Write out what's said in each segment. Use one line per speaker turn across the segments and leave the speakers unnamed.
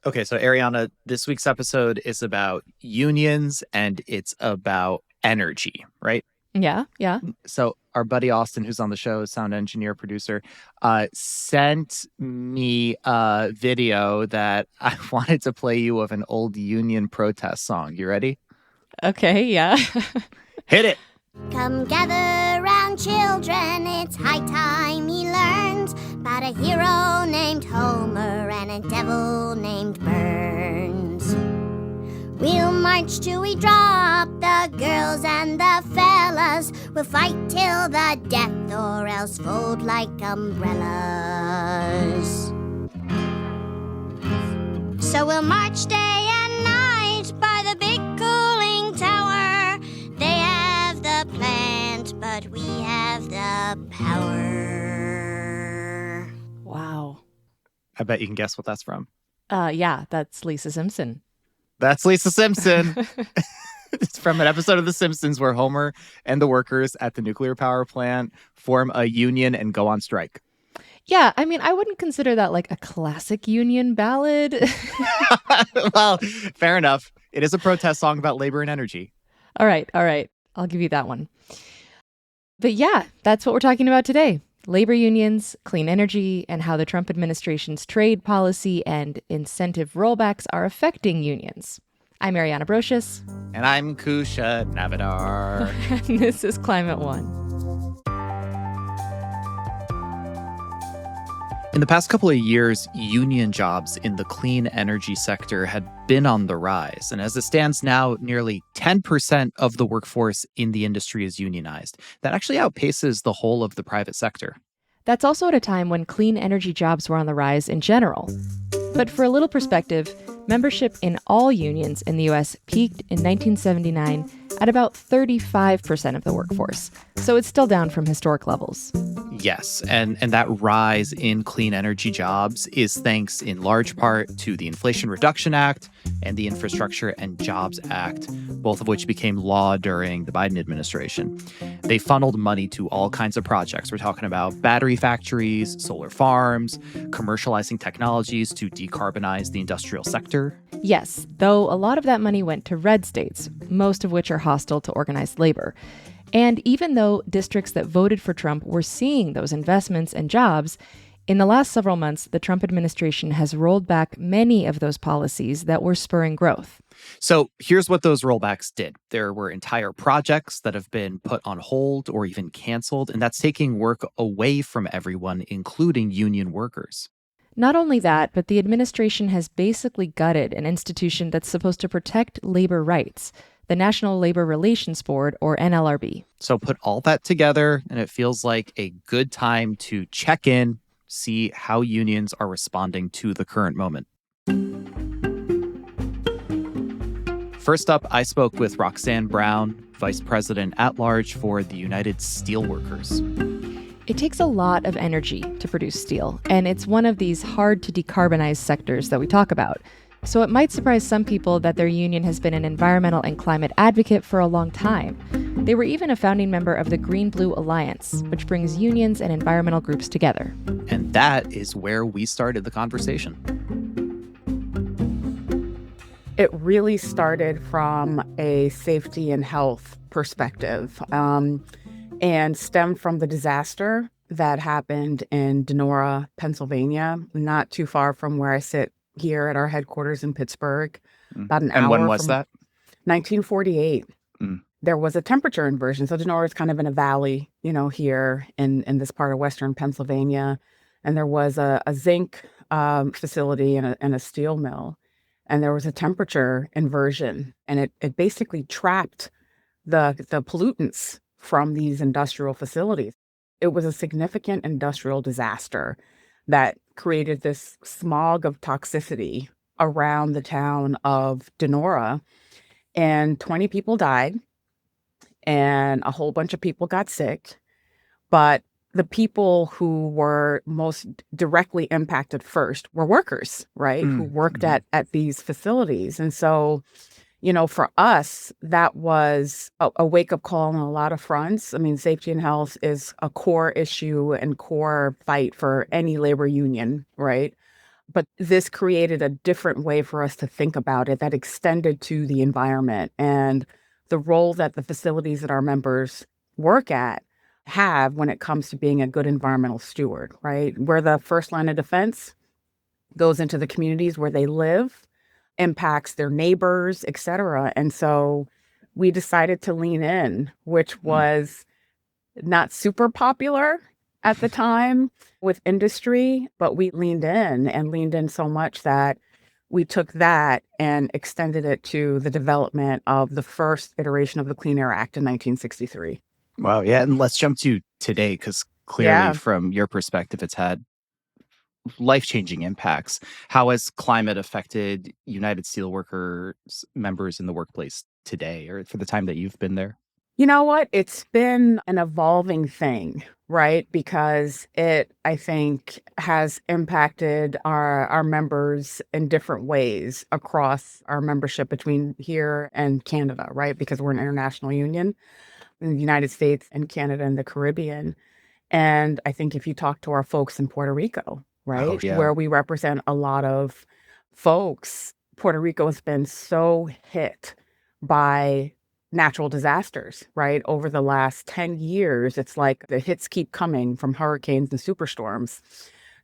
Okay, so Ariana, this week's episode is about unions and it's about energy, right?
Yeah, yeah.
So our buddy Austin, who's on the show, sound engineer, producer, sent me a video that I wanted to play you of an old union protest song. You ready?
Okay, yeah.
Hit it.
Come gather round, children, it's high time ye learned about a hero named Homer and a devil named Burns. We'll march till we drop, the girls and the fellas. We'll fight till the death or else fold like umbrellas. So we'll march day and night by the big cooling tower. They have the plant, but we have the power.
Wow.
I bet you can guess what that's from.
Yeah, that's Lisa Simpson.
That's Lisa Simpson. It's from an episode of The Simpsons where Homer and the workers at the nuclear power plant form a union and go on strike.
Yeah, I mean, I wouldn't consider that like a classic union ballad.
Well, fair enough. It is a protest song about labor and energy.
All right. I'll give you that one. But yeah, that's what we're talking about today. Labor unions, clean energy, and how the Trump administration's trade policy and incentive rollbacks are affecting unions. I'm Ariana Brocious.
And I'm Kusha Navidar.
And this is Climate One.
In the past couple of years, union jobs in the clean energy sector had been on the rise. And as it stands now, nearly 10% of the workforce in the industry is unionized. That actually outpaces the whole of the private sector.
That's also at a time when clean energy jobs were on the rise in general. But for a little perspective, membership in all unions in the U.S. peaked in 1979 at about 35% of the workforce. So it's still down from historic levels.
Yes, and that rise in clean energy jobs is thanks in large part to the Inflation Reduction Act and the Infrastructure and Jobs Act, both of which became law during the Biden administration. They funneled money to all kinds of projects. We're talking about battery factories, solar farms, commercializing technologies to decarbonize the industrial sector.
Yes, though a lot of that money went to red states, most of which are hostile to organized labor. And even though districts that voted for Trump were seeing those investments and jobs, in the last several months, the Trump administration has rolled back many of those policies that were spurring growth.
So here's what those rollbacks did. There were entire projects that have been put on hold or even canceled, and that's taking work away from everyone, including union workers.
Not only that, but the administration has basically gutted an institution that's supposed to protect labor rights, the National Labor Relations Board, or NLRB.
So put all that together, and it feels like a good time to check in, see how unions are responding to the current moment. First up, I spoke with Roxanne Brown, Vice President at Large for the United Steelworkers.
It takes a lot of energy to produce steel, and it's one of these hard to decarbonize sectors that we talk about. So it might surprise some people that their union has been an environmental and climate advocate for a long time. They were even a founding member of the Green-Blue Alliance, which brings unions and environmental groups together.
And that is where we started the conversation.
It really started from a safety and health perspective and stemmed from the disaster that happened in Donora, Pennsylvania, not too far from where I sit here at our headquarters in Pittsburgh, about an hour.
And when was that?
1948. There was a temperature inversion. So Donora is kind of in a valley, here in this part of Western Pennsylvania. And there was a zinc facility and a steel mill. And there was a temperature inversion. And it basically trapped the pollutants from these industrial facilities. It was a significant industrial disaster that created this smog of toxicity around the town of Donora. And 20 people died and a whole bunch of people got sick. But the people who were most directly impacted first were workers, right? Who worked at these facilities. And so, for us, that was a wake-up call on a lot of fronts. I mean, safety and health is a core issue and core fight for any labor union, right? But this created a different way for us to think about it that extended to the environment and the role that the facilities that our members work at have when it comes to being a good environmental steward, right? We're the first line of defense, goes into the communities where they live, impacts their neighbors, et cetera. And so we decided to lean in, which was not super popular at the time with industry, but we leaned in so much that we took that and extended it to the development of the first iteration of the Clean Air Act in 1963.
Wow. Yeah. And let's jump to today, because clearly
Yeah.
from your perspective, it's had life-changing impacts. How has climate affected United Steelworkers members in the workplace today, or for the time that you've been there?
You know what? It's been an evolving thing, right? Because it, I think, has impacted our members in different ways across our membership between here and Canada, right? Because we're an international union in the United States and Canada and the Caribbean. And I think if you talk to our folks in Puerto Rico, right,
Oh, yeah.
where we represent a lot of folks, Puerto Rico has been so hit by natural disasters, right? Over the last 10 years, it's like the hits keep coming from hurricanes and superstorms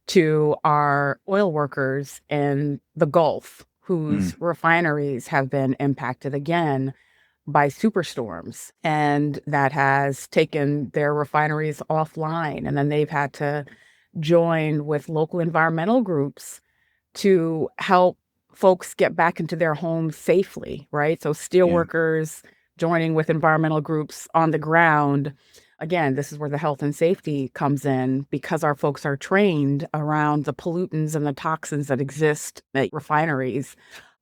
to our oil workers in the Gulf, whose refineries have been impacted again by superstorms. And that has taken their refineries offline. And then they've had to join with local environmental groups to help folks get back into their homes safely, right? So steelworkers joining with environmental groups on the ground. Again, this is where the health and safety comes in, because our folks are trained around the pollutants and the toxins that exist at refineries,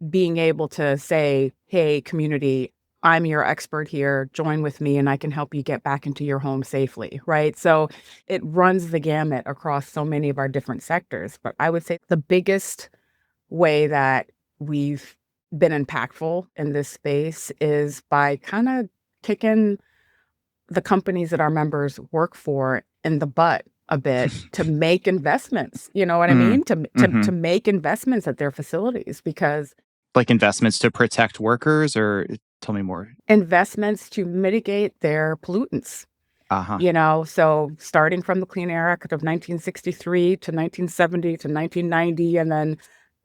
being able to say, hey, community, I'm your expert here, join with me and I can help you get back into your home safely, right? So it runs the gamut across so many of our different sectors. But I would say the biggest way that we've been impactful in this space is by kind of kicking the companies that our members work for in the butt a bit to make investments. You know what I mean? To make investments at their facilities, because
Like investments to protect workers, or tell me more.
investments to mitigate their pollutants.
Uh-huh.
You know, so starting from the Clean Air Act of 1963 to 1970 to 1990, and then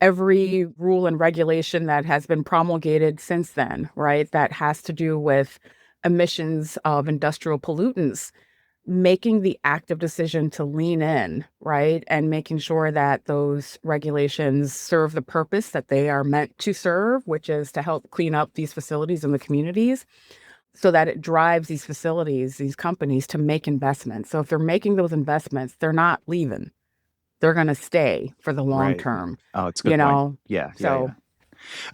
every rule and regulation that has been promulgated since then, right, that has to do with emissions of industrial pollutants, making the active decision to lean in, right, and making sure that those regulations serve the purpose that they are meant to serve, which is to help clean up these facilities in the communities, so that it drives these facilities, these companies, to make investments. So if they're making those investments, they're not leaving. They're going to stay for the long term.
Oh, it's a good point. Yeah.
So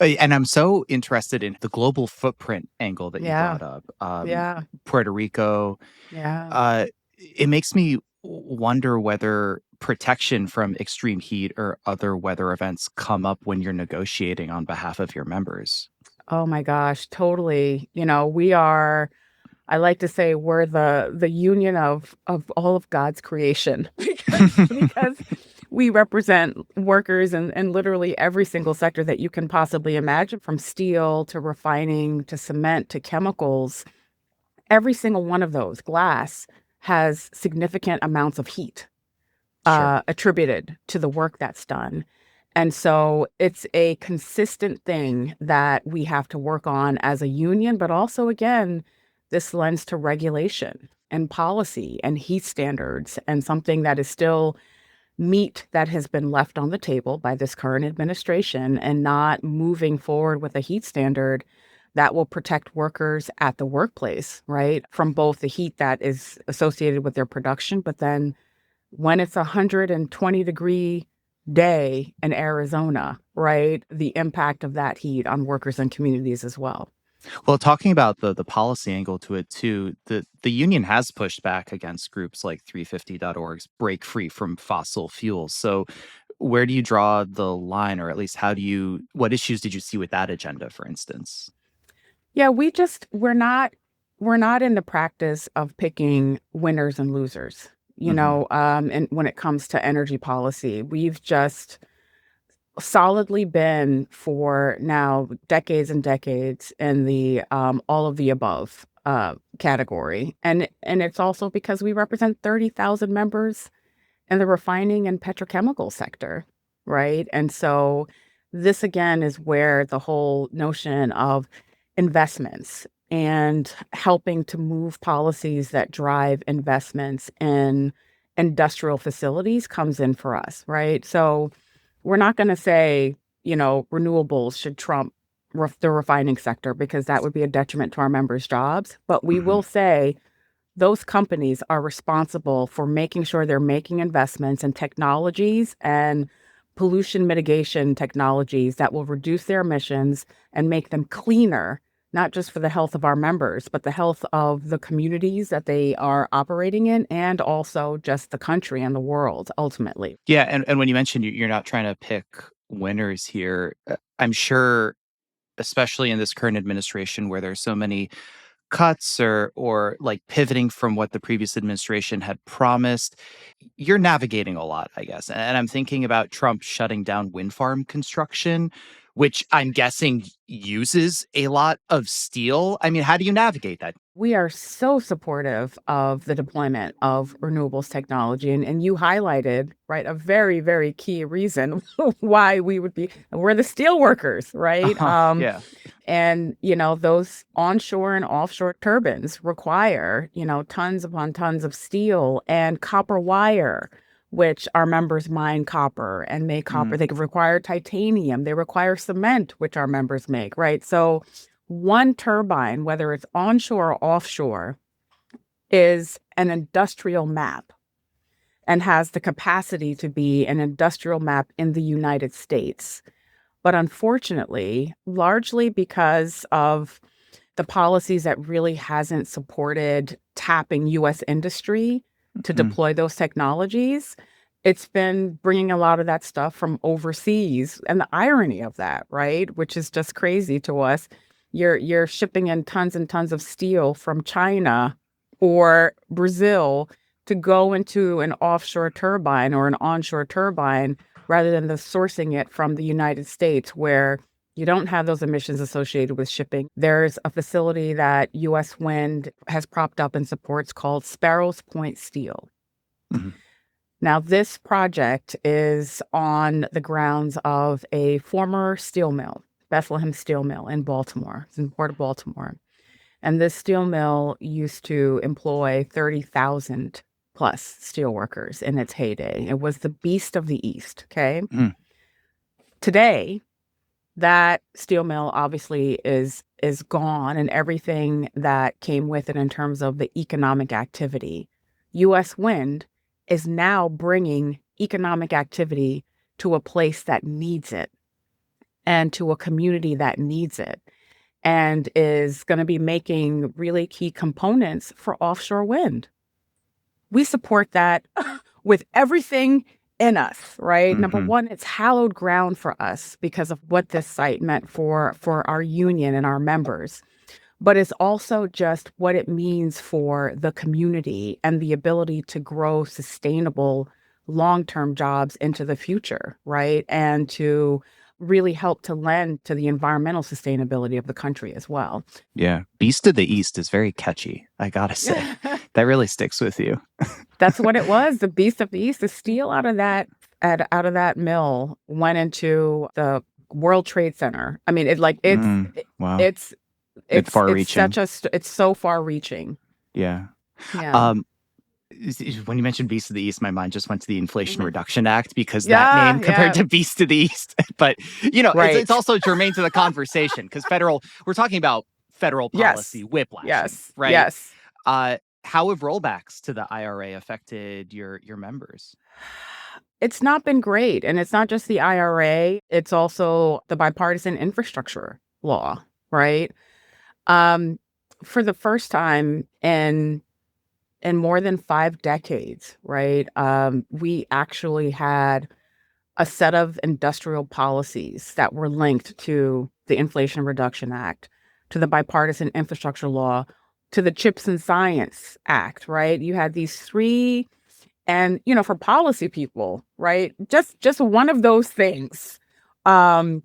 And I'm so interested in the global footprint angle that you brought up.
yeah,
Puerto Rico.
yeah.
It makes me wonder whether protection from extreme heat or other weather events come up when you're negotiating on behalf of your members.
Oh my gosh, totally. You know, we are, I like to say we're the union of all of God's creation because we represent workers in literally every single sector that you can possibly imagine, from steel to refining to cement to chemicals. Every single one of those, glass, has significant amounts of heat attributed to the work that's done. And so it's a consistent thing that we have to work on as a union, but also, again, this lends to regulation and policy and heat standards, and something that is still meat that has been left on the table by this current administration, and not moving forward with a heat standard that will protect workers at the workplace, right? From both the heat that is associated with their production, but then when it's 120-degree day in Arizona, right? The impact of that heat on workers and communities as well.
Well, talking about the policy angle to it too, the union has pushed back against groups like 350.org's Break Free from Fossil Fuels. So where do you draw the line, or at least what issues did you see with that agenda, for instance?
Yeah, we're not in the practice of picking winners and losers, you know, and when it comes to energy policy. We've just solidly been for now decades and decades in the all of the above category. And it's also because we represent 30,000 members in the refining and petrochemical sector, right? And so this again is where the whole notion of investments and helping to move policies that drive investments in industrial facilities comes in for us, right? So we're not going to say, renewables should trump the refining sector because that would be a detriment to our members' jobs. But we will say those companies are responsible for making sure they're making investments in technologies and pollution mitigation technologies that will reduce their emissions and make them cleaner, not just for the health of our members, but the health of the communities that they are operating in and also just the country and the world ultimately.
Yeah. And when you mentioned you're not trying to pick winners here, I'm sure, especially in this current administration where there's so many cuts or like pivoting from what the previous administration had promised, you're navigating a lot, I guess. And I'm thinking about Trump shutting down wind farm construction, which I'm guessing uses a lot of steel. I mean, how do you navigate that?
We are so supportive of the deployment of renewables technology. And you highlighted, right, a very, very key reason why we're the steelworkers, right?
Yeah.
And, those onshore and offshore turbines require, tons upon tons of steel and copper wire, which our members mine copper and make copper. They require titanium. They require cement, which our members make, right? So one turbine, whether it's onshore or offshore, is an industrial map and has the capacity to be an industrial map in the United States. But unfortunately, largely because of the policies that really hasn't supported tapping U.S. industry to deploy those technologies, it's been bringing a lot of that stuff from overseas. And the irony of that, right, which is just crazy to us, you're shipping in tons and tons of steel from China or Brazil to go into an offshore turbine or an onshore turbine rather than the sourcing it from the United States, where you don't have those emissions associated with shipping. There's a facility that U.S. Wind has propped up and supports called Sparrows Point Steel. Now, this project is on the grounds of a former steel mill, Bethlehem Steel Mill in Baltimore. It's in Port of Baltimore. And this steel mill used to employ 30,000 plus steelworkers in its heyday. It was the beast of the East, okay? Today, that steel mill obviously is gone, and everything that came with it in terms of the economic activity. U.S. Wind is now bringing economic activity to a place that needs it and to a community that needs it, and is going to be making really key components for offshore wind. We support that with everything in us, right? Number one, it's hallowed ground for us because of what this site meant for our union and our members. But it's also just what it means for the community and the ability to grow sustainable long-term jobs into the future, right? And to really help to lend to the environmental sustainability of the country as well.
Yeah. Beast of the East is very catchy, I gotta say. That really sticks with you.
That's what it was. The Beast of the East. The steel out of that mill went into the World Trade Center. I mean,
Wow.
it's
far-reaching.
It's so far-reaching.
Yeah.
Yeah.
When you mentioned Beast of the East, my mind just went to the Inflation Reduction Act because that name compared to Beast of the East. But,
Right.
it's also germane to the conversation because we're talking about federal policy, whiplash.
Yes.
Right?
Yes.
How have rollbacks to the IRA affected your members?
It's not been great. And it's not just the IRA. It's also the bipartisan infrastructure law, right? For the first time in more than 5 decades, right, we actually had a set of industrial policies that were linked to the Inflation Reduction Act, to the bipartisan infrastructure law, to the Chips and Science Act, right? You had these three, and for policy people, right, just one of those things um,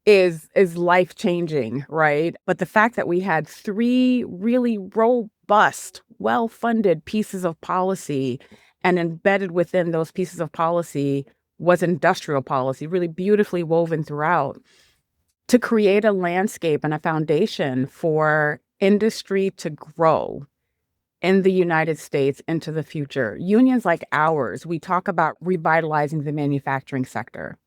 is life changing, right? But the fact that we had three really robust, well funded pieces of policy, and embedded within those pieces of policy was industrial policy, really beautifully woven throughout, to create a landscape and a foundation for industry to grow in the United States into the future. Unions like ours, we talk about revitalizing the manufacturing sector.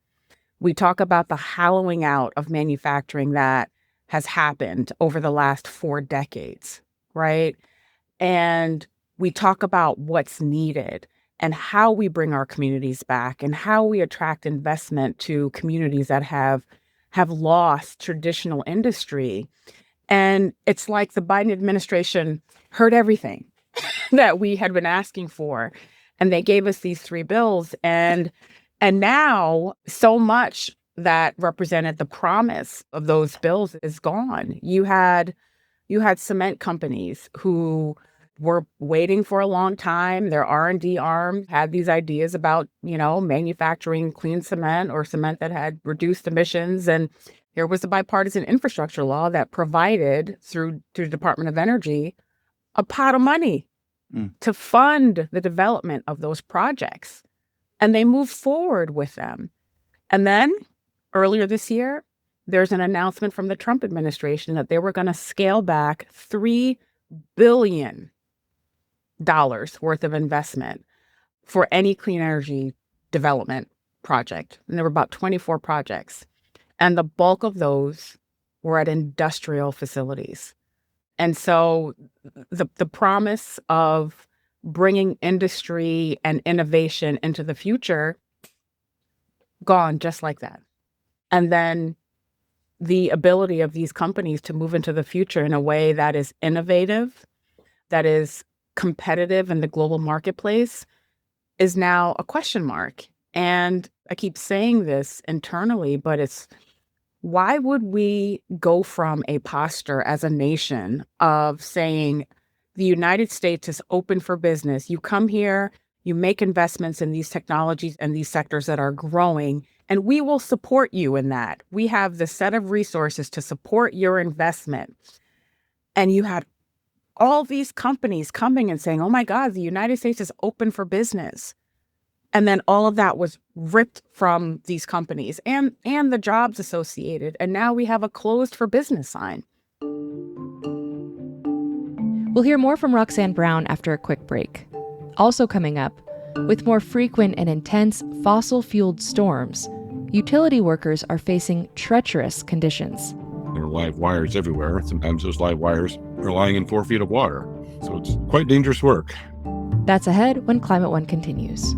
We talk about the hollowing out of manufacturing that has happened over the last 4 decades, right? And we talk about what's needed and how we bring our communities back and how we attract investment to communities that have lost traditional industry. And it's like the Biden administration heard everything that we had been asking for. And they gave us these 3 bills. And now so much that represented the promise of those bills is gone. You had cement companies who were waiting for a long time. Their R&D arm had these ideas about, manufacturing clean cement or cement that had reduced emissions. And there was a bipartisan infrastructure law that provided through the Department of Energy a pot of money to fund the development of those projects. And they moved forward with them. And then earlier this year, there's an announcement from the Trump administration that they were going to scale back $3 billion worth of investment for any clean energy development project. And there were about 24 projects. And the bulk of those were at industrial facilities. And so the promise of bringing industry and innovation into the future, gone just like that. And then the ability of these companies to move into the future in a way that is innovative, that is competitive in the global marketplace, is now a question mark. And I keep saying this internally, but it's, why would we go from a posture as a nation of saying the United States is open for business? You come here, you make investments in these technologies and these sectors that are growing, and we will support you in that. We have the set of resources to support your investment. And you had all these companies coming and saying, oh my God, the United States is open for business. And then all of that was ripped from these companies and the jobs associated. And now we have a closed for business sign.
We'll hear more from Roxanne Brown after a quick break. Also coming up, with more frequent and intense fossil-fueled storms, utility workers are facing treacherous conditions.
There are live wires everywhere. Sometimes those live wires are lying in 4 feet of water. So it's quite dangerous work.
That's ahead when Climate One continues.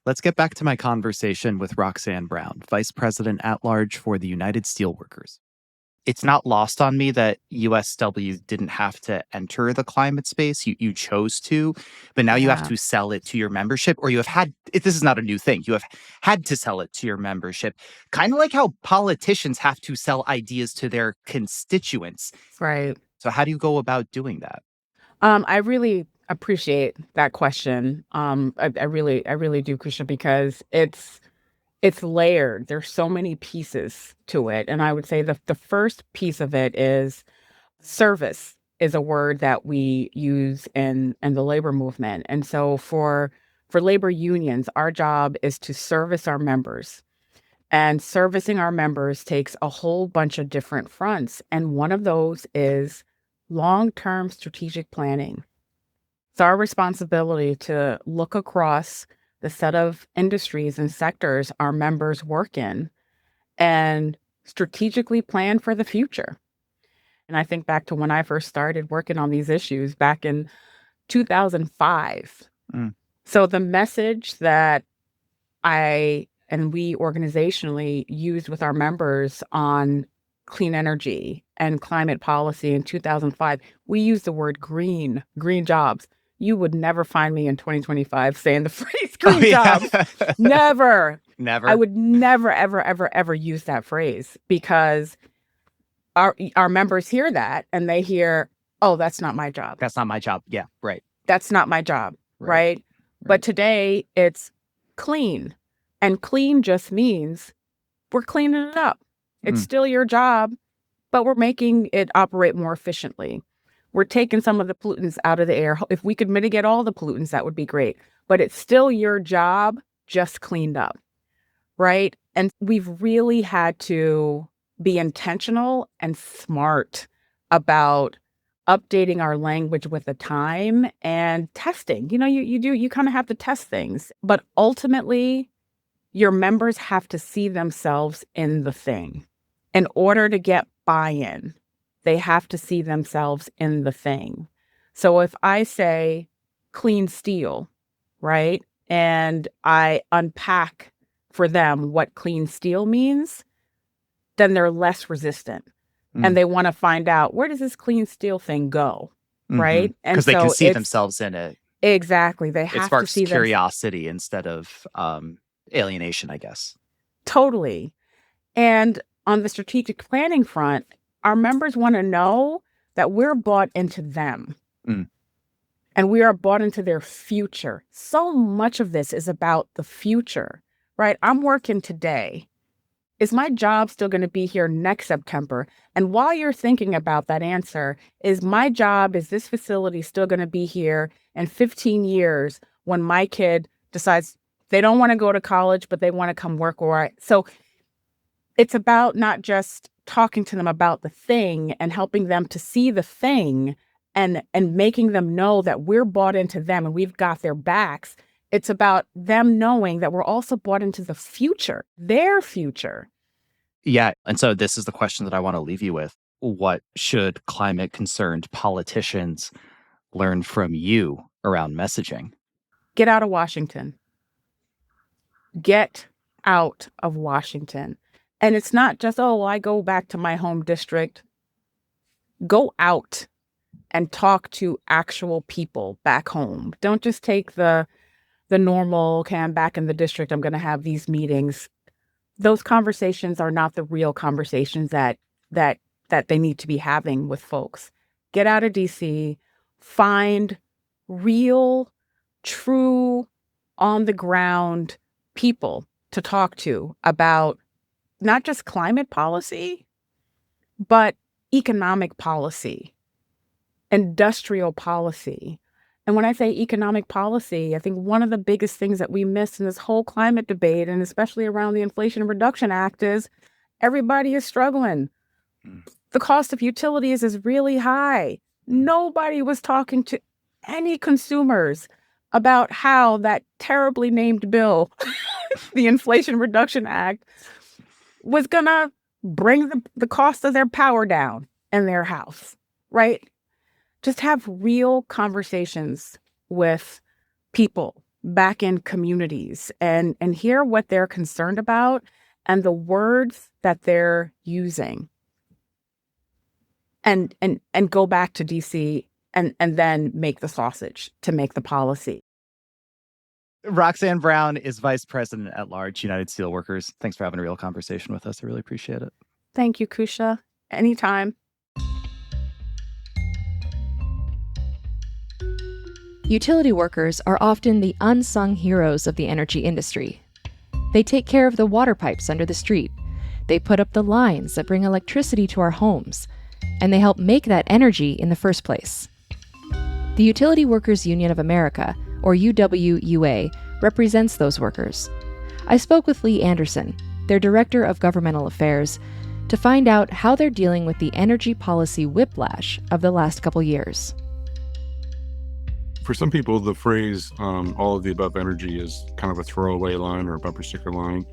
Let's get back to my conversation with Roxanne Brown, Vice President at Large for the United Steelworkers. It's not lost on me that USW didn't have to enter the climate space. You chose to, but now you have to sell it to your membership, or you have had, this is not a new thing, you have had to sell it to your membership. Kind of like how politicians have to sell ideas to their constituents.
Right.
So how do you go about doing that?
I really appreciate that question. I really do, Krishna, because it's layered. There's so many pieces to it. And I would say the first piece of it is service is a word that we use in the labor movement. And so for labor unions, our job is to service our members. And servicing our members takes a whole bunch of different fronts. And one of those is long-term strategic planning. It's our responsibility to look across the set of industries and sectors our members work in and strategically plan for the future. And I think back to when I first started working on these issues back in 2005. So the message that I and we organizationally used with our members on clean energy and climate policy in 2005, we used the word green jobs. You would never find me in 2025 saying the phrase green jobs. Never.
Never.
I would never, ever, ever, ever use that phrase because our members hear that and they hear, oh, that's not my job.
That's not my job. Yeah, right.
That's not my job, right? But today it's clean. And clean just means we're cleaning it up. It's still your job, but we're making it operate more efficiently. We're taking some of the pollutants out of the air. If we could mitigate all the pollutants, that would be great. But it's still your job, just cleaned up, right? And we've really had to be intentional and smart about updating our language with the time and testing. You kind of have to test things, but ultimately your members have to see themselves in the thing. In order to get buy-in, they have to see themselves in the thing. So if I say clean steel, right, and I unpack for them what clean steel means, then they're less resistant. And they want to find out, where does this clean steel thing go, right? And
because they can see themselves in it.
Exactly. They have
it sparks
to see
curiosity instead of alienation, I guess.
Totally. And on the strategic planning front, our members want to know that we're bought into them. And we are bought into their future. So much of this is about the future, right? I'm working today. Is my job still going to be here next September? And while you're thinking about that answer, is this facility still going to be here in 15 years when my kid decides they don't want to go to college, but they want to come work? So it's about not just talking to them about the thing and helping them to see the thing and making them know that we're bought into them and we've got their backs. It's about them knowing that we're also bought into the future, their future.
Yeah. And so this is the question that I want to leave you with. What should climate-concerned politicians learn from you around messaging?
Get out of Washington. Get out of Washington. And it's not just, I go back to my home district. Go out and talk to actual people back home. Don't just take the normal, okay, I'm back in the district, I'm going to have these meetings. Those conversations are not the real conversations that they need to be having with folks. Get out of DC, find real, true, on the ground people to talk to about not just climate policy, but economic policy, industrial policy. And when I say economic policy, I think one of the biggest things that we miss in this whole climate debate, and especially around the Inflation Reduction Act, is everybody is struggling. The cost of utilities is really high. Nobody was talking to any consumers about how that terribly named bill, the Inflation Reduction Act, was going to bring the cost of their power down in their house, right? Just have real conversations with people back in communities and hear what they're concerned about and the words that they're using. And go back to DC and then make the sausage to make the policy.
Roxanne Brown is Vice President at Large, United Steelworkers. Thanks for having a real conversation with us. I really appreciate it.
Thank you, Kusha. Anytime.
Utility workers are often the unsung heroes of the energy industry. They take care of the water pipes under the street. They put up the lines that bring electricity to our homes. And they help make that energy in the first place. The Utility Workers Union of America, or UWUA, represents those workers. I spoke with Lee Anderson, their Director of Governmental Affairs, to find out how they're dealing with the energy policy whiplash of the last couple years.
For some people, the phrase all of the above energy is kind of a throwaway line or a bumper sticker line.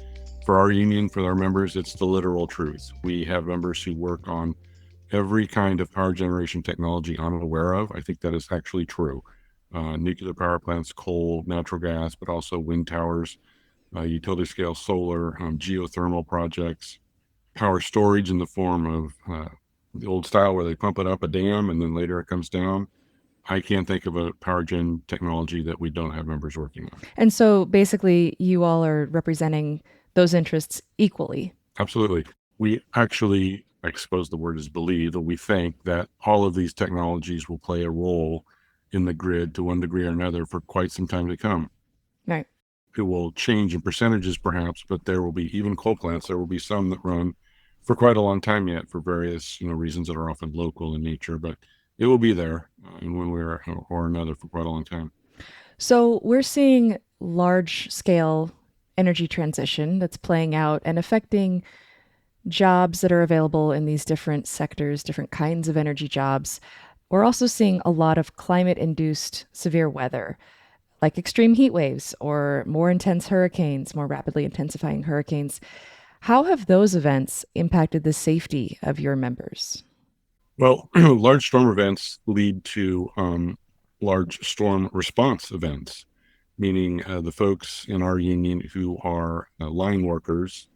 For our union, for our members, it's the literal truth. We have members who work on every kind of power generation technology I'm aware of. I think that is actually true. Nuclear power plants, coal, natural gas, but also wind towers, utility scale solar, geothermal projects, power storage in the form of the old style where they pump it up a dam and then later it comes down. I can't think of a power gen technology that we don't have members working on.
And so basically you all are representing those interests equally.
Absolutely. We actually I suppose the word is believe, that we think that all of these technologies will play a role in the grid to one degree or another for quite some time to come.
Right.
It will change in percentages perhaps, but there will be, even coal plants, there will be some that run for quite a long time yet for various, reasons that are often local in nature, but it will be there in one way or another for quite a long time.
So we're seeing large scale energy transition that's playing out and affecting jobs that are available in these different sectors, different kinds of energy jobs. We're also seeing a lot of climate induced severe weather, like extreme heat waves or more intense hurricanes, more rapidly intensifying hurricanes. How have those events impacted the safety of your members?
Well, large storm events lead to large storm response events, meaning the folks in our union who are line workers,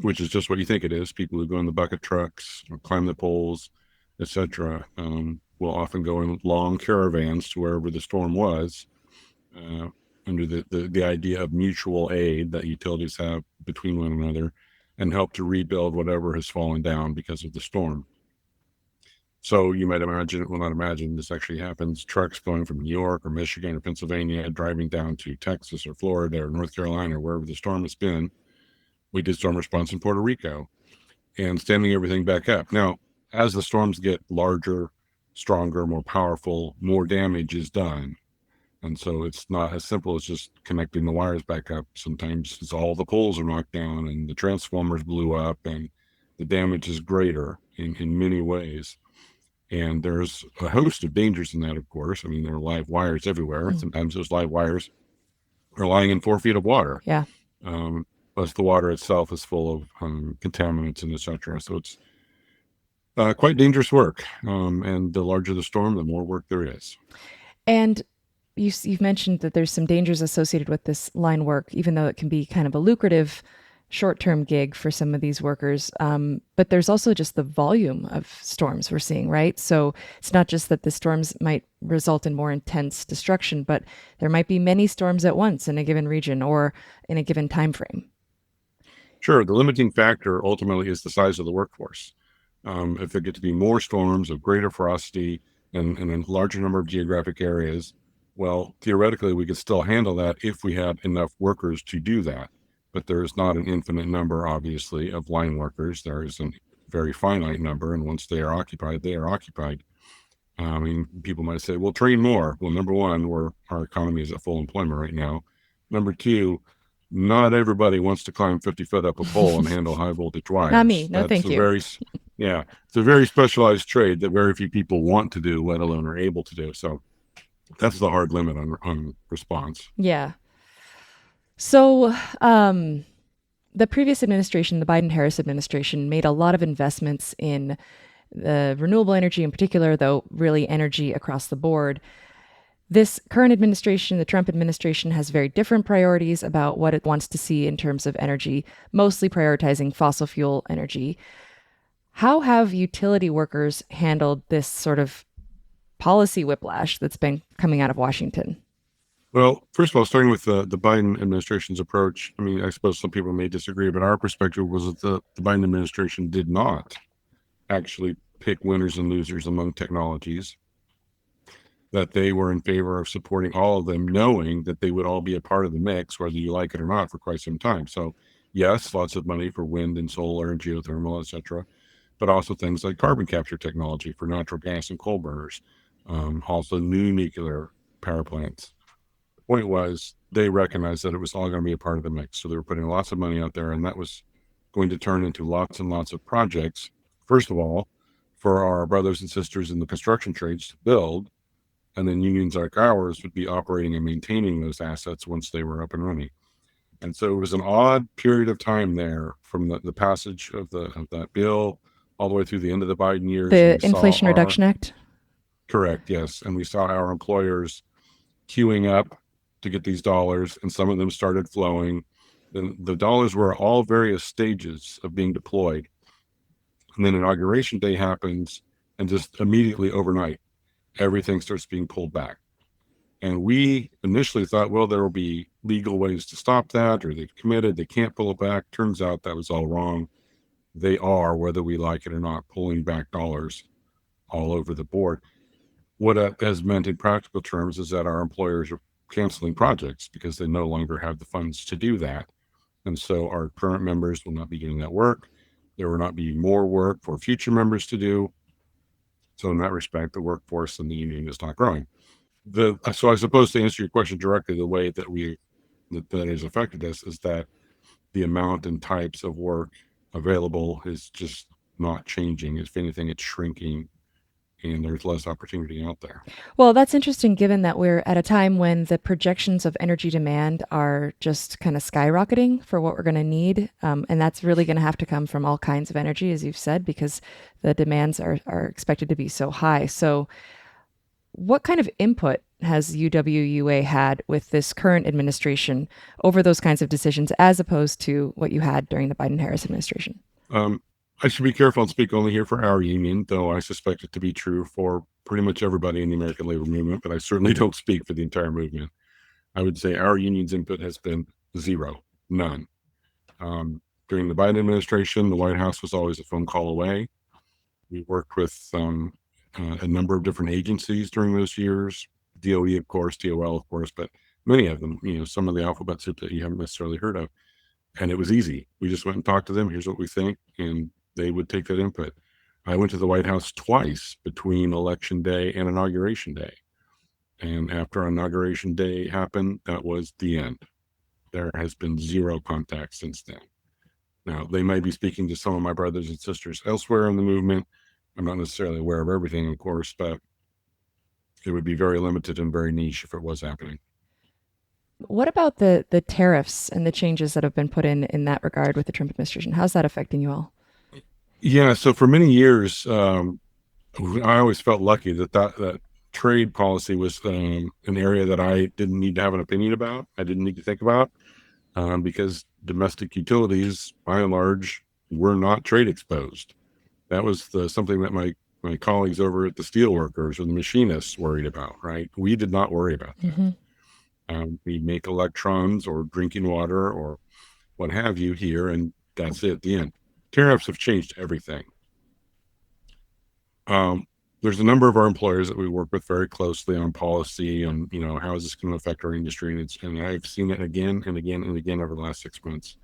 which is just what you think it is, people who go in the bucket trucks, or climb the poles, etc., will often go in long caravans to wherever the storm was, under the idea of mutual aid that utilities have between one another, and help to rebuild whatever has fallen down because of the storm. So you might imagine, well, not imagine, this actually happens, trucks going from New York or Michigan or Pennsylvania, driving down to Texas or Florida or North Carolina, or wherever the storm has been. We did storm response in Puerto Rico and standing everything back up. Now, as the storms get larger, stronger, more powerful, more damage is done. And so it's not as simple as just connecting the wires back up. Sometimes it's all the poles are knocked down and the transformers blew up and the damage is greater in many ways. And there's a host of dangers in that, of course. I mean, there are live wires everywhere. Sometimes those live wires are lying in 4 feet of water.
Yeah.
Plus the water itself is full of contaminants and etc. So it's quite dangerous work. And the larger the storm, the more work there is.
And you've mentioned that there's some dangers associated with this line work, even though it can be kind of a lucrative short-term gig for some of these workers. But there's also just the volume of storms we're seeing, right? So it's not just that the storms might result in more intense destruction, but there might be many storms at once in a given region or in a given time frame.
Sure. The limiting factor ultimately is the size of the workforce. If there get to be more storms of greater ferocity and a larger number of geographic areas, well, theoretically, we could still handle that if we had enough workers to do that. But there is not an infinite number, obviously, of line workers. There is a very finite number, and once they are occupied, they are occupied. I mean, people might say, well, train more. Well, number one, our economy is at full employment right now. Number two, not everybody wants to climb 50 foot up a pole and handle high voltage wires.
Not me. No, thank you.
It's a very specialized trade that very few people want to do, let alone are able to do. So that's the hard limit on response.
Yeah. So the previous administration, the Biden-Harris administration, made a lot of investments in the renewable energy in particular, though really energy across the board. This current administration, the Trump administration, has very different priorities about what it wants to see in terms of energy, mostly prioritizing fossil fuel energy. How have utility workers handled this sort of policy whiplash that's been coming out of Washington?
Well, first of all, starting with the Biden administration's approach, I mean, I suppose some people may disagree, but our perspective was that the Biden administration did not actually pick winners and losers among technologies, that they were in favor of supporting all of them, knowing that they would all be a part of the mix, whether you like it or not, for quite some time. So yes, lots of money for wind and solar and geothermal, etc., but also things like carbon capture technology for natural gas and coal burners, also new nuclear power plants. Point was, they recognized that it was all going to be a part of the mix. So they were putting lots of money out there, and that was going to turn into lots and lots of projects. First of all, for our brothers and sisters in the construction trades to build, and then unions like ours would be operating and maintaining those assets once they were up and running. And so it was an odd period of time there from the passage of that bill all the way through the end of the Biden years.
The Inflation Reduction Act?
Correct, yes. And we saw our employers queuing up to get these dollars, and some of them started flowing. Then the dollars were at all various stages of being deployed. And then Inauguration Day happens, and just immediately overnight, everything starts being pulled back. And we initially thought, well, there will be legal ways to stop that, or they've committed, they can't pull it back. Turns out that was all wrong. they are, whether we like it or not, pulling back dollars all over the board. What that has meant in practical terms is that our employers are canceling projects because they no longer have the funds to do that. And so our current members will not be doing that work. There will not be more work for future members to do. So in that respect, the workforce and the union is not growing. So I suppose to answer your question directly, the way that has affected us is that the amount and types of work available is just not changing. If anything, it's shrinking, and there's less opportunity out there.
Well, that's interesting given that we're at a time when the projections of energy demand are just kind of skyrocketing for what we're going to need. And that's really going to have to come from all kinds of energy, as you've said, because the demands are expected to be so high. So what kind of input has UWUA had with this current administration over those kinds of decisions, as opposed to what you had during the Biden-Harris administration?
I should be careful and speak only here for our union, though I suspect it to be true for pretty much everybody in the American labor movement, but I certainly don't speak for the entire movement. I would say our union's input has been zero, none. During the Biden administration, the White House was always a phone call away. We worked with a number of different agencies during those years, DOE, of course, DOL, of course, but many of them, some of the alphabet soup that you haven't necessarily heard of. And it was easy. We just went and talked to them. Here's what we think. And they would take that input. I went to the White House twice between Election Day and Inauguration Day. And after Inauguration Day happened, that was the end. There has been zero contact since then. Now, they may be speaking to some of my brothers and sisters elsewhere in the movement. I'm not necessarily aware of everything, of course, but it would be very limited and very niche if it was happening.
What about the tariffs and the changes that have been put in that regard with the Trump administration? How's that affecting you all?
Yeah, so for many years, I always felt lucky that trade policy was an area that I didn't need to have an opinion about. I didn't need to think about because domestic utilities, by and large, were not trade exposed. That was something that my colleagues over at the Steelworkers or the machinists worried about, right? We did not worry about that. Mm-hmm. We make electrons or drinking water or what have you here, and that's it, the end. Tariffs have changed everything. There's a number of our employers that we work with very closely on policy and, how is this going to affect our industry? And I've seen it again and again and again over the last 6 months.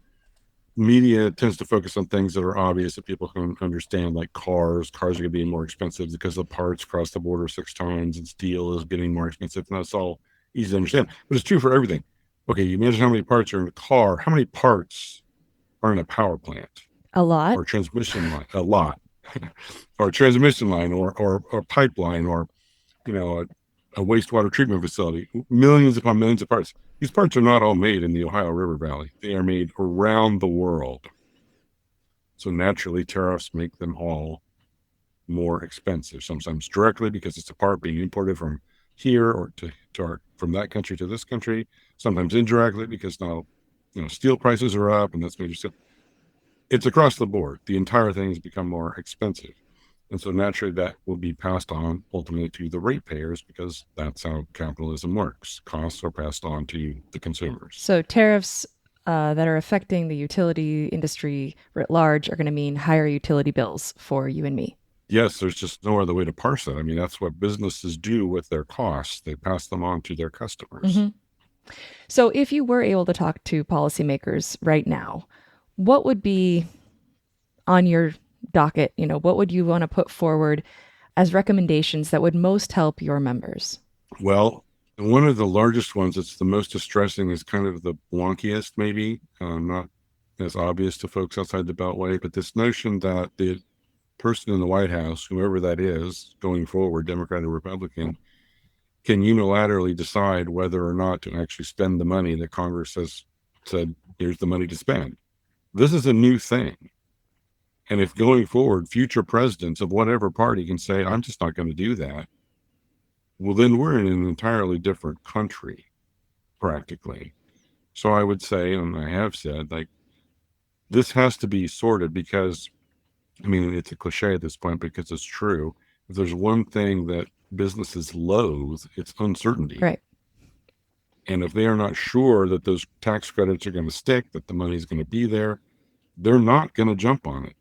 Media tends to focus on things that are obvious that people can understand, like cars. Cars are going to be more expensive because the parts cross the border 6 times and steel is getting more expensive. And that's all easy to understand, but it's true for everything. Okay, you imagine how many parts are in a car. How many parts are in a power plant?
A lot.
Or transmission line, a lot. Or transmission line or pipeline or, a wastewater treatment facility. Millions upon millions of parts. These parts are not all made in the Ohio River Valley. They are made around the world. So naturally, tariffs make them all more expensive, sometimes directly because it's a part being imported from here or from that country to this country, sometimes indirectly because now, steel prices are up and that's major steel. It's across the board. The entire thing has become more expensive. And so naturally that will be passed on ultimately to the ratepayers because that's how capitalism works. Costs are passed on to the consumers.
So tariffs that are affecting the utility industry writ large are going to mean higher utility bills for you and me.
Yes, there's just no other way to parse it. I mean, that's what businesses do with their costs. They pass them on to their customers.
Mm-hmm. So if you were able to talk to policymakers right now, what would be on your docket? What would you want to put forward as recommendations that would most help your members?
Well, one of the largest ones that's the most distressing is kind of the wonkiest, maybe, not as obvious to folks outside the Beltway, but this notion that the person in the White House, whoever that is, going forward, Democrat or Republican, can unilaterally decide whether or not to actually spend the money that Congress has said, here's the money to spend. This is a new thing. And if going forward, future presidents of whatever party can say, I'm just not going to do that, well, then we're in an entirely different country, practically. So I would say, and I have said, this has to be sorted because, it's a cliche at this point because it's true. If there's one thing that businesses loathe, it's uncertainty.
Right.
And if they are not sure that those tax credits are going to stick, that the money is going to be there, they're not going to jump on it.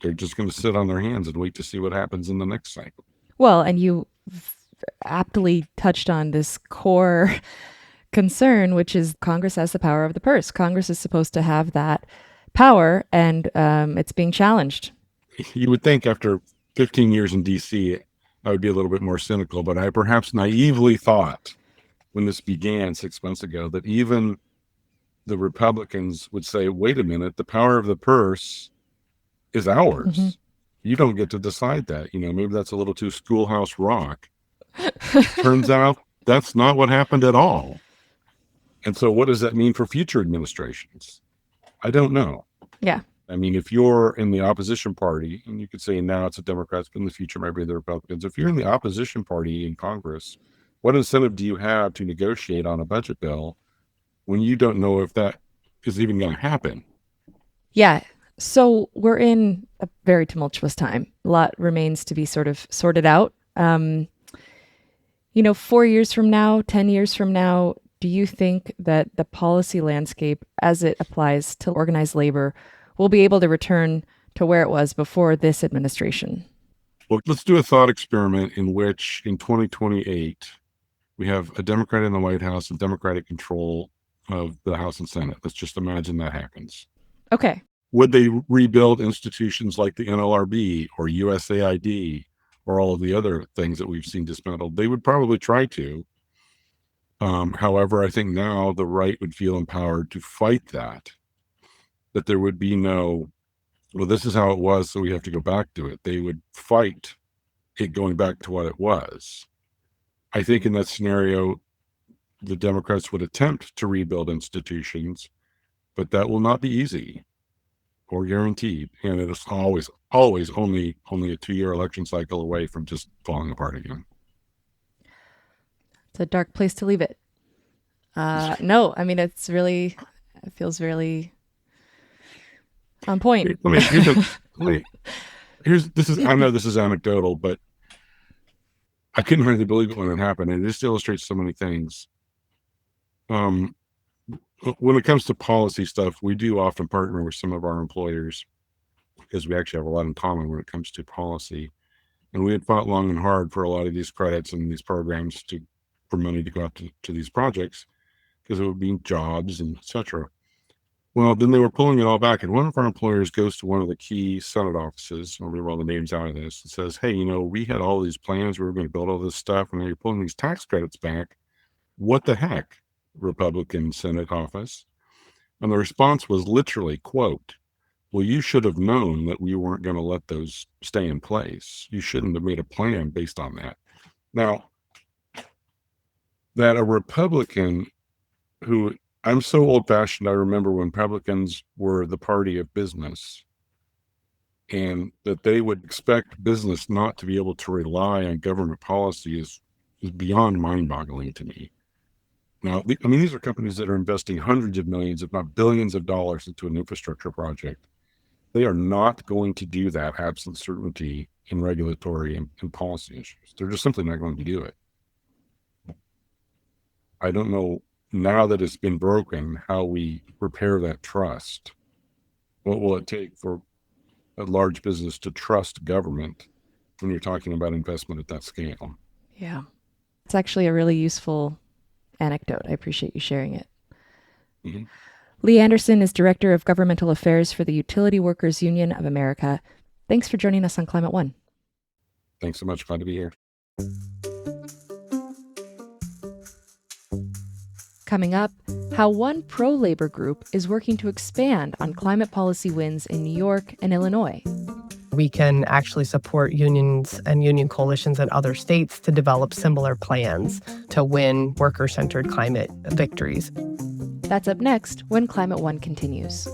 They're just going to sit on their hands and wait to see what happens in the next cycle.
Well, and you aptly touched on this core concern, which is Congress has the power of the purse. Congress is supposed to have that power, and it's being challenged.
You would think after 15 years in D.C., I would be a little bit more cynical, but I perhaps naively thought when this began 6 months ago that even the Republicans would say, wait a minute, the power of the purse is ours. Mm-hmm. You don't get to decide that. Maybe that's a little too Schoolhouse Rock. Turns out that's not what happened at all. And so what does that mean for future administrations? I don't know.
Yeah.
I mean, if you're in the opposition party, and you could say now it's the Democrats, but in the future maybe the Republicans, if you're in the opposition party in Congress, what incentive do you have to negotiate on a budget bill when you don't know if that is even going to happen?
Yeah. So we're in a very tumultuous time. A lot remains to be sort of sorted out. 4 years from now, 10 years from now, do you think that the policy landscape as it applies to organized labor will be able to return to where it was before this administration?
Well, let's do a thought experiment in which in 2028, we have a Democrat in the White House and Democratic control of the House and Senate. Let's just imagine that happens.
Okay.
Would they rebuild institutions like the NLRB or USAID or all of the other things that we've seen dismantled? They would probably try to. However, I think now the right would feel empowered to fight that there would be no, well, this is how it was, so we have to go back to it. They would fight it going back to what it was. I think in that scenario, the Democrats would attempt to rebuild institutions, but that will not be easy or guaranteed. And it is always only a 2-year election cycle away from just falling apart again.
It's a dark place to leave it. No, I mean, it feels really on point.
I know this is anecdotal, but I couldn't really believe it when it happened. And it just illustrates so many things. When it comes to policy stuff, we do often partner with some of our employers because we actually have a lot in common when it comes to policy. And we had fought long and hard for a lot of these credits and these programs for money to go out to these projects because it would be jobs and et cetera. Well, then they were pulling it all back. And one of our employers goes to one of the key Senate offices, I'll leave all the names out of this, and says, hey, we had all these plans. We were going to build all this stuff. And now you're pulling these tax credits back. What the heck? Republican Senate office. And the response was literally, quote, well, you should have known that we weren't going to let those stay in place. You shouldn't have made a plan based on that. Now, that a Republican who, I'm so old-fashioned, I remember when Republicans were the party of business and that they would expect business not to be able to rely on government policy is beyond mind-boggling to me. Now, these are companies that are investing hundreds of millions, if not billions of dollars into an infrastructure project. They are not going to do that absent certainty in regulatory and policy issues. They're just simply not going to do it. I don't know, now that it's been broken, how we repair that trust. What will it take for a large business to trust government when you're talking about investment at that scale?
Yeah. It's actually a really useful anecdote. I appreciate you sharing it. Mm-hmm. Lee Anderson is Director of Governmental Affairs for the Utility Workers Union of America. Thanks for joining us on Climate One.
Thanks so much. Glad to be here.
Coming up, how one pro-labor group is working to expand on climate policy wins in New York and Illinois.
We can actually support unions and union coalitions in other states to develop similar plans to win worker-centered climate victories.
That's up next when Climate One continues.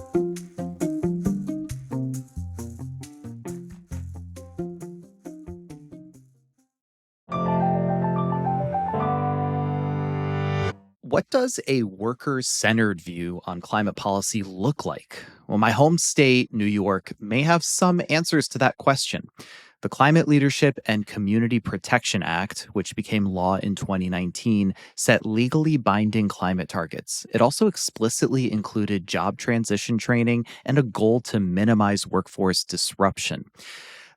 What does a worker-centered view on climate policy look like? Well, my home state, New York, may have some answers to that question. The Climate Leadership and Community Protection Act, which became law in 2019, set legally binding climate targets. It also explicitly included job transition training and a goal to minimize workforce disruption.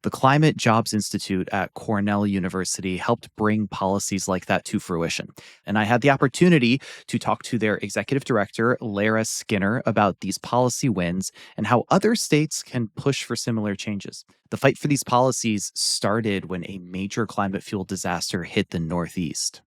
The Climate Jobs Institute at Cornell University helped bring policies like that to fruition. And I had the opportunity to talk to their executive director, Lara Skinner, about these policy wins and how other states can push for similar changes. The fight for these policies started when a major climate fuel disaster hit the Northeast.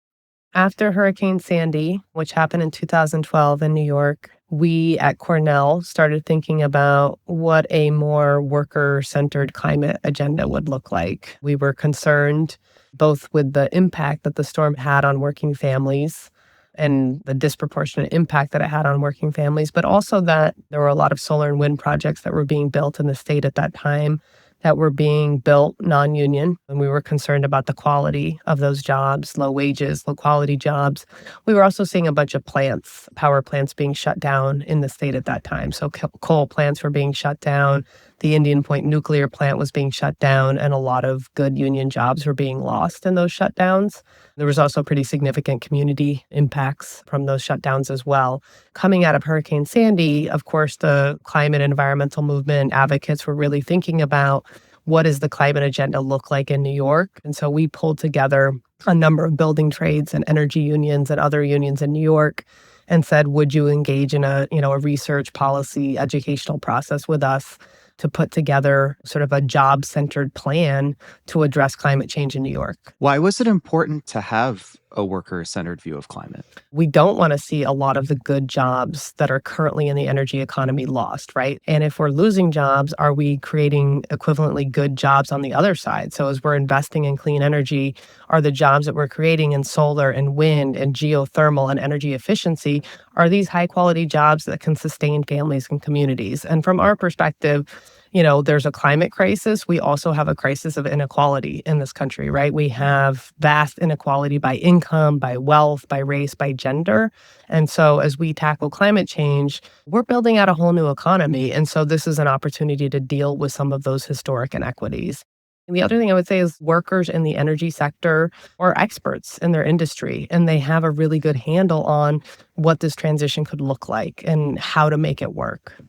After Hurricane Sandy, which happened in 2012 in New York, we at Cornell started thinking about what a more worker-centered climate agenda would look like. We were concerned both with the impact that the storm had on working families and the disproportionate impact that it had on working families, but also that there were a lot of solar and wind projects that were being built in the state at that time that were being built non-union, and we were concerned about the quality of those jobs, low wages, low quality jobs. We were also seeing a bunch of plants, power plants being shut down in the state at that time. So coal plants were being shut down. The Indian Point nuclear plant was being shut down, and a lot of good union jobs were being lost in those shutdowns. There was also pretty significant community impacts from those shutdowns as well. Coming out of Hurricane Sandy, of course, the climate and environmental movement advocates were really thinking about what does the climate agenda look like in New York? And so we pulled together a number of building trades and energy unions and other unions in New York and said, would you engage in a research policy educational process with us to put together sort of a job-centered plan to address climate change in New York?
Why was it important to have a worker-centered view of climate?
We don't want to see a lot of the good jobs that are currently in the energy economy lost, right? And if we're losing jobs, are we creating equivalently good jobs on the other side? So as we're investing in clean energy, are the jobs that we're creating in solar and wind and geothermal and energy efficiency, are these high-quality jobs that can sustain families and communities? And from our perspective, there's a climate crisis. We also have a crisis of inequality in this country, right? We have vast inequality by income, by wealth, by race, by gender. And so as we tackle climate change, we're building out a whole new economy. And so this is an opportunity to deal with some of those historic inequities. And the other thing I would say is workers in the energy sector are experts in their industry, and they have a really good handle on what this transition could look like and how to make it work.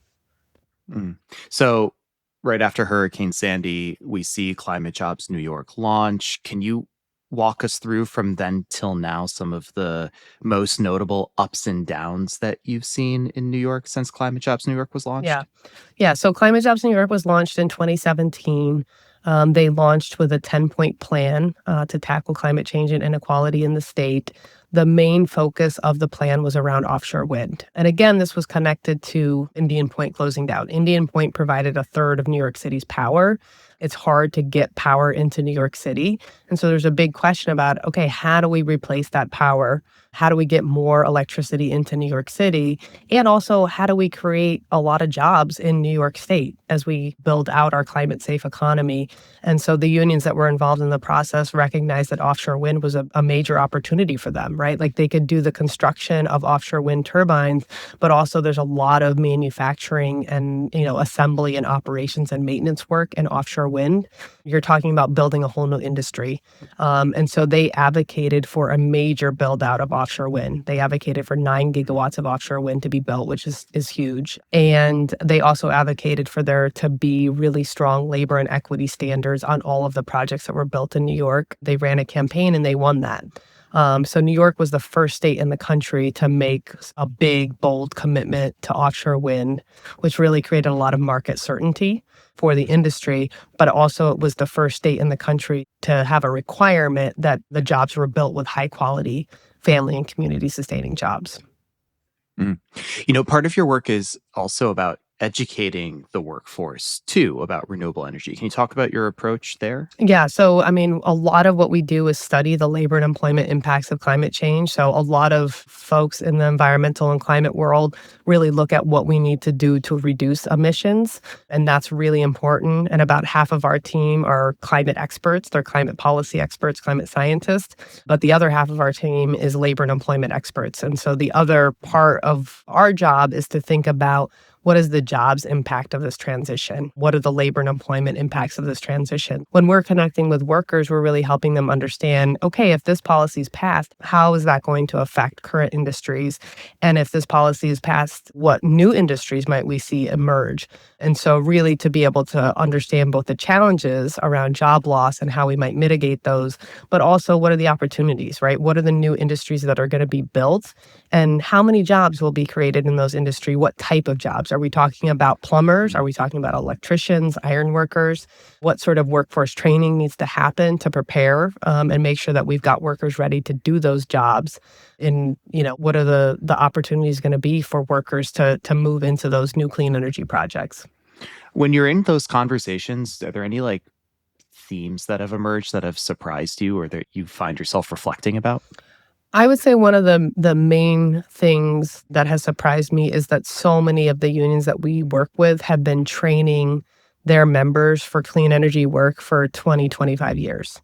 So right after Hurricane Sandy, we see Climate Jobs New York launch. Can you walk us through from then till now some of the most notable ups and downs that you've seen in New York since Climate Jobs New York was launched?
Yeah. So Climate Jobs New York was launched in 2017. They launched with a 10-point plan to tackle climate change and inequality in the state. The main focus of the plan was around offshore wind. And again, this was connected to Indian Point closing down. Indian Point provided a third of New York City's power. It's hard to get power into New York City. And so there's a big question about, okay, how do we replace that power? How do we get more electricity into New York City? And also, how do we create a lot of jobs in New York State as we build out our climate-safe economy? And so the unions that were involved in the process recognized that offshore wind was a major opportunity for them, right? Like they could do the construction of offshore wind turbines, but also there's a lot of manufacturing and, assembly and operations and maintenance work in offshore wind. You're talking about building a whole new industry. And so they advocated for a major build out of offshore wind. They advocated for 9 gigawatts of offshore wind to be built, which is huge. And they also advocated for there to be really strong labor and equity standards on all of the projects that were built in New York. They ran a campaign and they won that. So New York was the first state in the country to make a big, bold commitment to offshore wind, which really created a lot of market certainty for the industry. But also it was the first state in the country to have a requirement that the jobs were built with high quality family and community sustaining jobs.
Part of your work is also about educating the workforce too about renewable energy. Can you talk about your approach there?
Yeah. So, a lot of what we do is study the labor and employment impacts of climate change. So a lot of folks in the environmental and climate world really look at what we need to do to reduce emissions. And that's really important. And about half of our team are climate experts. They're climate policy experts, climate scientists. But the other half of our team is labor and employment experts. And so the other part of our job is to think about what is the jobs impact of this transition? What are the labor and employment impacts of this transition? When we're connecting with workers, we're really helping them understand, okay, if this policy is passed, how is that going to affect current industries? And if this policy is passed, what new industries might we see emerge? And so really to be able to understand both the challenges around job loss and how we might mitigate those, but also what are the opportunities, right? What are the new industries that are going to be built? And how many jobs will be created in those industries? What type of jobs? Are we talking about plumbers? Are we talking about electricians, iron workers? What sort of workforce training needs to happen to prepare and make sure that we've got workers ready to do those jobs? And, what are the opportunities going to be for workers to move into those new clean energy projects?
When you're in those conversations, are there any themes that have emerged that have surprised you or that you find yourself reflecting about?
I would say one of the main things that has surprised me is that so many of the unions that we work with have been training their members for clean energy work for 20, 25 years.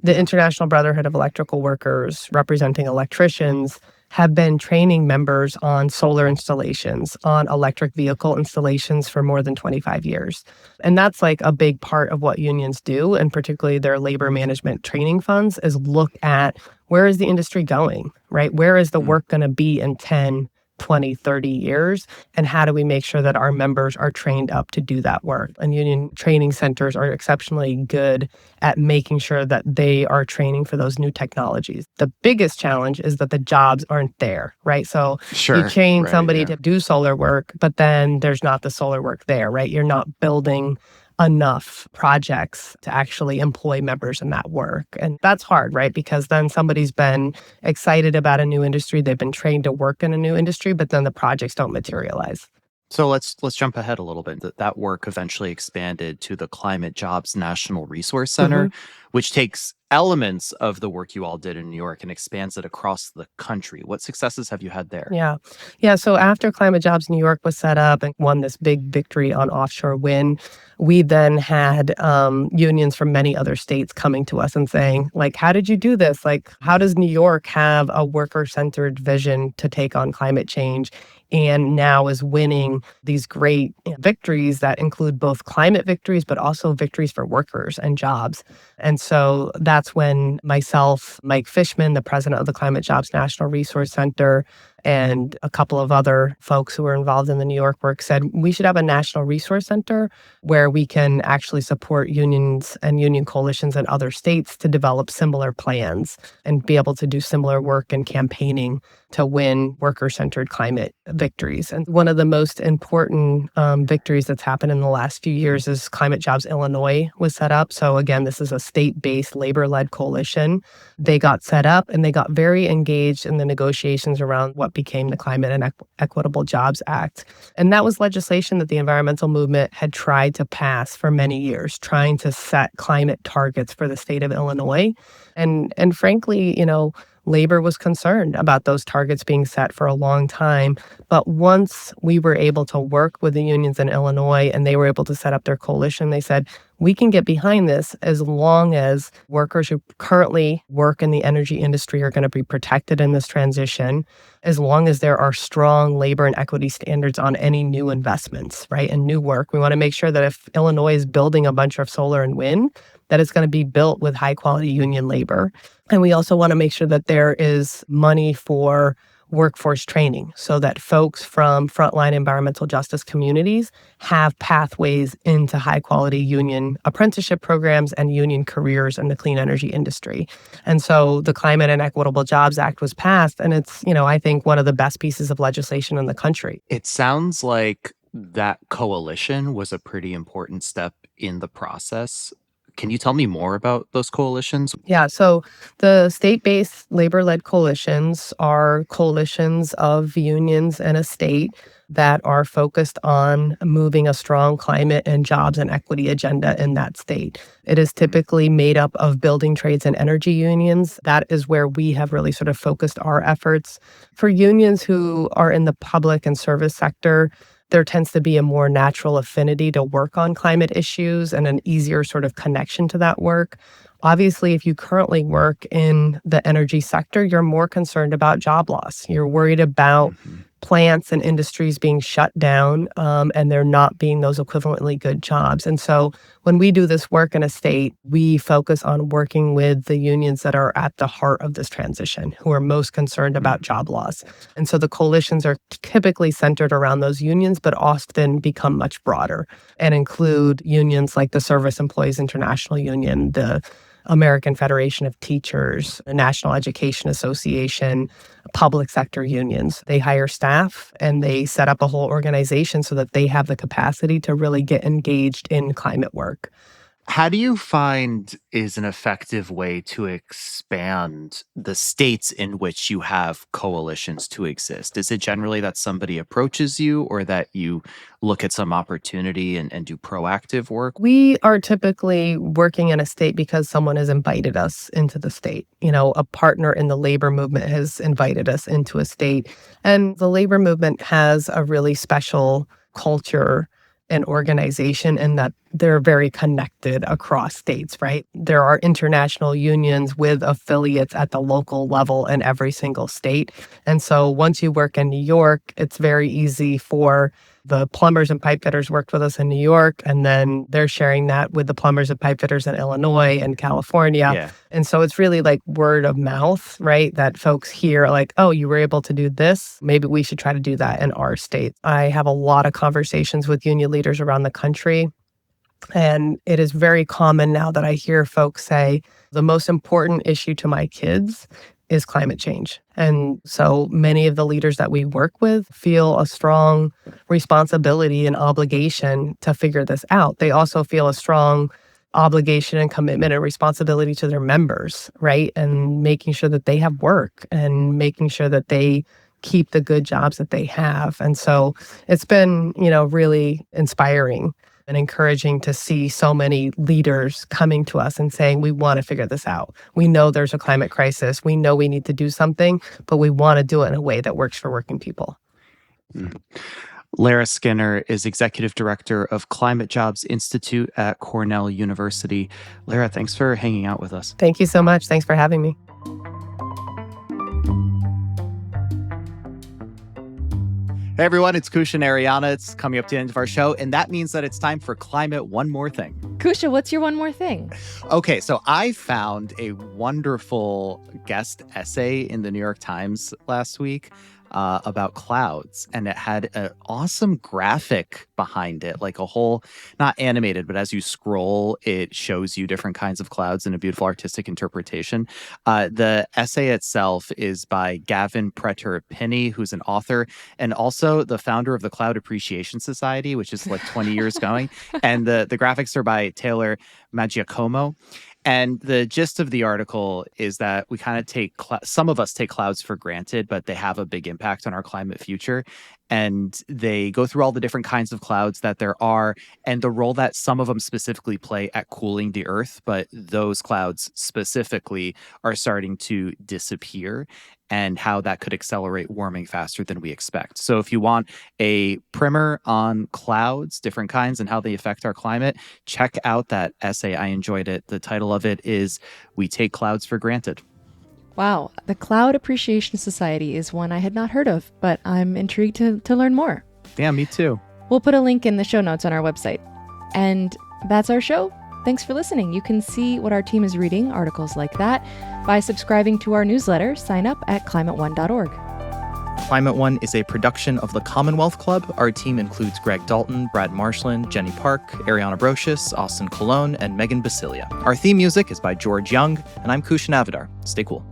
The International Brotherhood of Electrical Workers, representing electricians, have been training members on solar installations, on electric vehicle installations for more than 25 years. And that's a big part of what unions do, and particularly their labor management training funds, is look at where is the industry going, right? Where is the work going to be in 10, 20, 30 years? And how do we make sure that our members are trained up to do that work? And union training centers are exceptionally good at making sure that they are training for those new technologies. The biggest challenge is that the jobs aren't there, right? So
Sure.
you train
Right,
somebody
yeah.
to do solar work, but then there's not the solar work there, right? You're not building enough projects to actually employ members in that work. And that's hard, right? Because then somebody's been excited about a new industry, they've been trained to work in a new industry, but then the projects don't materialize.
So let's jump ahead a little bit. That work eventually expanded to the Climate Jobs National Resource Center, which takes elements of the work you all did in New York and expands it across the country. What successes have you had there?
Yeah. So after Climate Jobs New York was set up and won this big victory on offshore wind, we then had unions from many other states coming to us and saying, how did you do this? How does New York have a worker-centered vision to take on climate change? And now is winning these great victories that include both climate victories, but also victories for workers and jobs. And so that's when myself, Mike Fishman, the president of the Climate Jobs National Resource Center, and a couple of other folks who were involved in the New York work said we should have a national resource center where we can actually support unions and union coalitions in other states to develop similar plans and be able to do similar work and campaigning to win worker-centered climate victories. And one of the most important victories that's happened in the last few years is Climate Jobs Illinois was set up. So again, this is a state-based labor-led coalition. They got set up and they got very engaged in the negotiations around what became the Climate and Equitable Jobs Act. And that was legislation that the environmental movement had tried to pass for many years, trying to set climate targets for the state of Illinois. And frankly, labor was concerned about those targets being set for a long time. But once we were able to work with the unions in Illinois and they were able to set up their coalition, they said, we can get behind this as long as workers who currently work in the energy industry are going to be protected in this transition, as long as there are strong labor and equity standards on any new investments, right, and new work. We want to make sure that if Illinois is building a bunch of solar and wind, that it's going to be built with high-quality union labor. And we also want to make sure that there is money for workforce training so that folks from frontline environmental justice communities have pathways into high-quality union apprenticeship programs and union careers in the clean energy industry. And so the Climate and Equitable Jobs Act was passed, and it's, I think, one of the best pieces of legislation in the country.
It sounds like that coalition was a pretty important step in the process. Can you tell me more about those coalitions?
Yeah, so the state-based labor-led coalitions are coalitions of unions in a state that are focused on moving a strong climate and jobs and equity agenda in that state. It is typically made up of building trades and energy unions. That is where we have really sort of focused our efforts. For unions who are in the public and service sector, there tends to be a more natural affinity to work on climate issues and an easier sort of connection to that work. Obviously, if you currently work in the energy sector, you're more concerned about job loss. You're worried about plants and industries being shut down, and there not being those equivalently good jobs. And so when we do this work in a state, we focus on working with the unions that are at the heart of this transition, who are most concerned about job loss. And so the coalitions are typically centered around those unions, but often become much broader and include unions like the Service Employees International Union, the American Federation of Teachers, the National Education Association, public sector unions. They hire staff and they set up a whole organization so that they have the capacity to really get engaged in climate work.
How do you find is an effective way to expand the states in which you have coalitions to exist? Is it generally that somebody approaches you or that you look at some opportunity and do proactive work?
We are typically working in a state because someone has invited us into the state. A partner in the labor movement has invited us into a state. And the labor movement has a really special culture and organization in that they're very connected across states, right? There are international unions with affiliates at the local level in every single state. And so once you work in New York, it's very easy for the plumbers and pipe fitters worked with us in New York, and then they're sharing that with the plumbers and pipe fitters in Illinois and California.
Yeah.
And so it's really like word of mouth, right? That folks hear like, oh, you were able to do this. Maybe we should try to do that in our state. I have a lot of conversations with union leaders around the country. And it is very common now that I hear folks say, the most important issue to my kids is climate change. And so many of the leaders that we work with feel a strong responsibility and obligation to figure this out. They also feel a strong obligation and commitment and responsibility to their members, right? And making sure that they have work and making sure that they keep the good jobs that they have. And so it's been, really inspiring and encouraging to see so many leaders coming to us and saying, we want to figure this out. We know there's a climate crisis. We know we need to do something, but we want to do it in a way that works for working people.
Lara Skinner is Executive Director of Climate Jobs Institute at Cornell University. Lara, thanks for hanging out with us.
Thank you so much. Thanks for having me.
Hey everyone, it's Kusha and Ariana. It's coming up to the end of our show, and that means that it's time for Climate One More Thing.
Kusha, what's your one more thing?
Okay, so I found a wonderful guest essay in the New York Times last week about clouds, and it had an awesome graphic behind it, like a whole, not animated, but as you scroll, it shows you different kinds of clouds in a beautiful artistic interpretation. The essay itself is by Gavin Preter-Pinney, who's an author, and also the founder of the Cloud Appreciation Society, which is like 20 years going. And the graphics are by Taylor Maggiacomo. And the gist of the article is that we kind of some of us take clouds for granted, but they have a big impact on our climate future. And they go through all the different kinds of clouds that there are and the role that some of them specifically play at cooling the earth. But those clouds specifically are starting to disappear and how that could accelerate warming faster than we expect. So if you want a primer on clouds, different kinds, and how they affect our climate, check out that essay. I enjoyed it. The title of it is We Take Clouds for Granted.
Wow. The Cloud Appreciation Society is one I had not heard of, but I'm intrigued to learn more.
Yeah, me too.
We'll put a link in the show notes on our website. And that's our show. Thanks for listening. You can see what our team is reading, articles like that, by subscribing to our newsletter. Sign up at climateone.org.
Climate One is a production of the Commonwealth Club. Our team includes Greg Dalton, Brad Marshland, Jenny Park, Ariana Brocious, Austin Colon, and Megan Basilia. Our theme music is by George Young, and I'm Kushan Avidar. Stay cool.